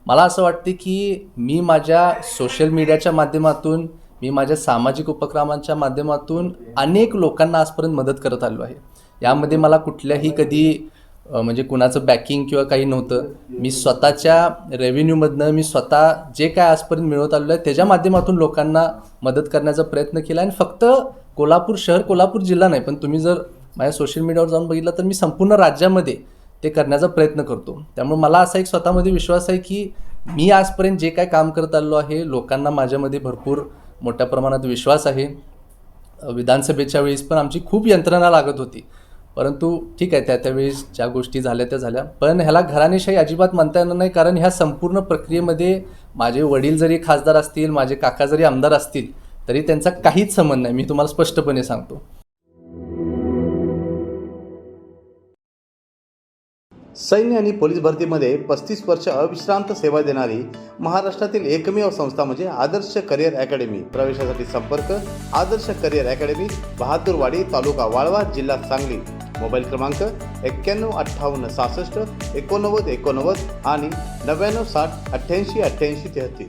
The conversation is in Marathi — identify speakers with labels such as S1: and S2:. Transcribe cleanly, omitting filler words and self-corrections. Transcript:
S1: मला असं वाटते की मी माझ्या सोशल मीडियाच्या माध्यमातून, मी माझ्या सामाजिक उपक्रमांच्या माध्यमातून अनेक लोकांना आजपर्यंत मदत करत आलो आहे. यामध्ये मला कुठल्याही कधी म्हणजे कुणाचं बॅकिंग किंवा काही नव्हतं. मी स्वतःच्या रेव्हेन्यूमधनं मी स्वतः जे काय आजपर्यंत मिळवत आलेलो आहे त्याच्या माध्यमातून लोकांना मदत करण्याचा प्रयत्न केला. आणि फक्त कोल्हापूर शहर, कोल्हापूर जिल्हा नाही, पण तुम्ही जर माझ्या सोशल मीडियावर जाऊन बघितलं तर मी संपूर्ण राज्यामध्ये ते करण्याचा प्रयत्न करतो. त्यामुळे मला असा एक स्वतःमध्ये विश्वास आहे की मी आजपर्यंत जे काय काम करत आलो आहे, लोकांना माझ्यामध्ये भरपूर मोठ्या प्रमाणात विश्वास आहे. विधानसभेच्या वेळेस पण आमची खूप यंत्रणा लागत होती, परंतु ठीक आहे, त्यावेळेस ज्या गोष्टी झाल्या त्या झाल्या. पण ह्याला घराणेशाही अजिबात म्हणता येणार नाही, कारण ह्या संपूर्ण प्रक्रियेमध्ये माझे वडील जरी खासदार असतील, माझे काका जरी आमदार असतील, तरी त्यांचा काहीच संबंध नाही. मी तुम्हाला स्पष्टपणे सांगतो.
S2: सैन्य आणि पोलीस भरतीमध्ये 35 वर्ष अविश्रांत सेवा देणारी महाराष्ट्रातील एकमेव संस्था म्हणजे आदर्श करिअर अकॅडमी. प्रवेशासाठी संपर्क आदर्श करिअर अकॅडमी, बहादूरवाडी, तालुका वाळवा, जिल्हा सांगली. मोबाईल क्रमांक 91 58 66 89 89 आणि 99 60 88 88 33.